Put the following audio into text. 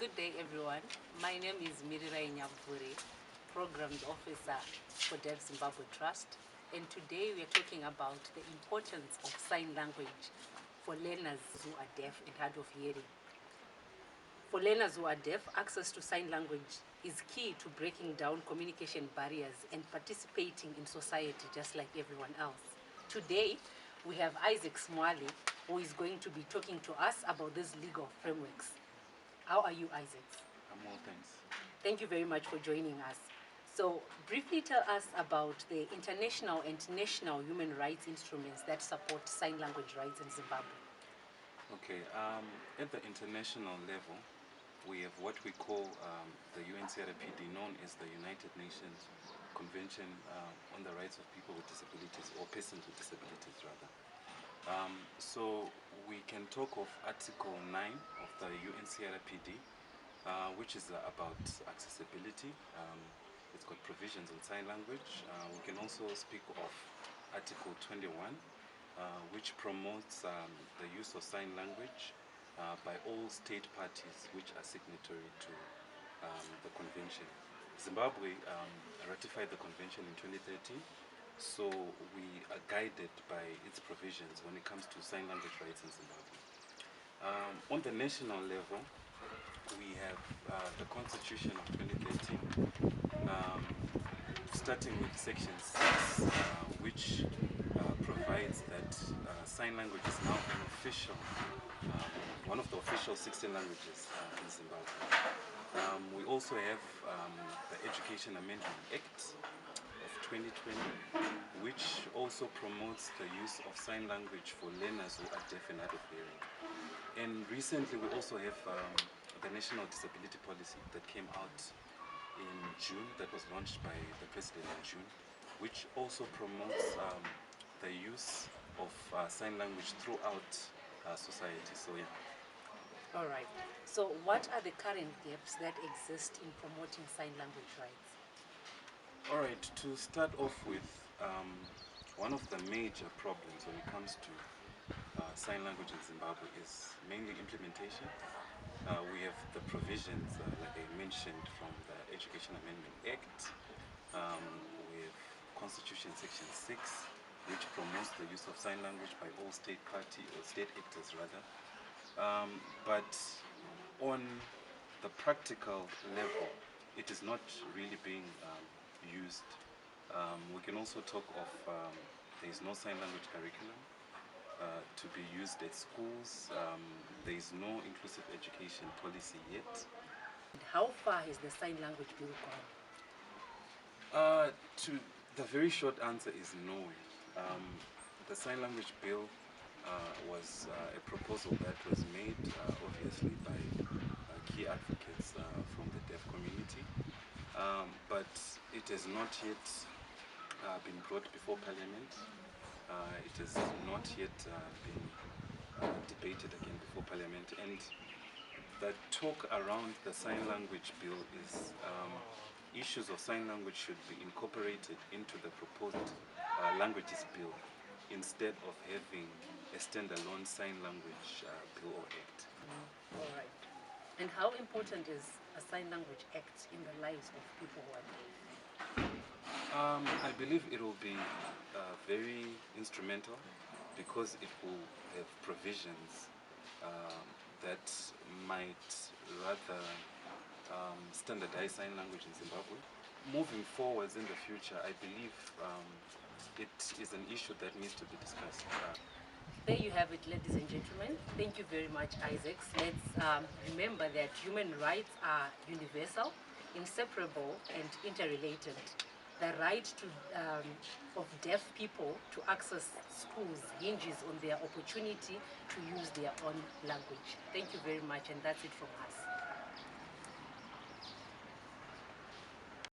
Good day, everyone. My name is Mirirai Nyabvure, Programs Officer for Deaf Zimbabwe Trust, and today we are talking about the importance of sign language for learners who are deaf and hard of hearing. For learners who are deaf, access to sign language is key to breaking down communication barriers and participating in society just like everyone else. Today, we have Mwale, who is going to be talking to us about these legal frameworks. How are you, Isaac? I'm well, thanks. Thank you very much for joining us. So, briefly tell us about the international and national human rights instruments that support sign language rights in Zimbabwe. Okay, at the international level, we have what we call the UNCRPD, known as the United Nations Convention on the Rights of People with Disabilities, or Persons with Disabilities, rather. So we can talk of Article 9 of the UNCRPD, which is about accessibility. It's got provisions on sign language. We can also speak of Article 21, which promotes the use of sign language by all state parties which are signatory to the convention. Zimbabwe ratified the convention in 2013, so we are guided by its provisions when it comes to sign language rights in Zimbabwe. On the national level, we have the Constitution of 2013, starting with Section 6, which provides that sign language is now an official, one of the official 16 languages in Zimbabwe. We also have the Education Amendment Act of 2020, which also promotes the use of sign language for learners who are deaf and hard of hearing. And recently we also have the National Disability Policy that came out in June, that was launched by the President in June, which also promotes the use of sign language throughout society. So yeah. All right. So what are the current gaps that exist in promoting sign language rights? All right, to start off with, one of the major problems when it comes to sign language in Zimbabwe is mainly implementation. We have the provisions, like I mentioned, from the Education Amendment Act. We have Constitution Section 6, which promotes the use of sign language by all state party or state actors rather. But on the practical level, it is not really being used. We can also talk of there is no sign language curriculum to be used at schools. There is no inclusive education policy yet. And how far has the sign language bill gone? The very short answer is no. The sign language bill was a proposal that was made, obviously, by key advocates from the deaf community, but it has not yet been brought before Parliament. It has not yet been debated again before Parliament, and the talk around the sign language bill is issues of sign language should be incorporated into the proposed languages bill instead of having a standalone sign language bill or act. All right. And how important is a sign language act in the lives of people who are deaf? I believe it will be very instrumental because it will have provisions that might rather standardize sign language in Zimbabwe. Moving forwards in the future, I believe it is an issue that needs to be discussed. There you have it, ladies and gentlemen. Thank you very much, Isaac. Let's remember that human rights are universal, inseparable, and interrelated. The right of deaf people to access schools hinges on their opportunity to use their own language. Thank you very much, and that's it from us.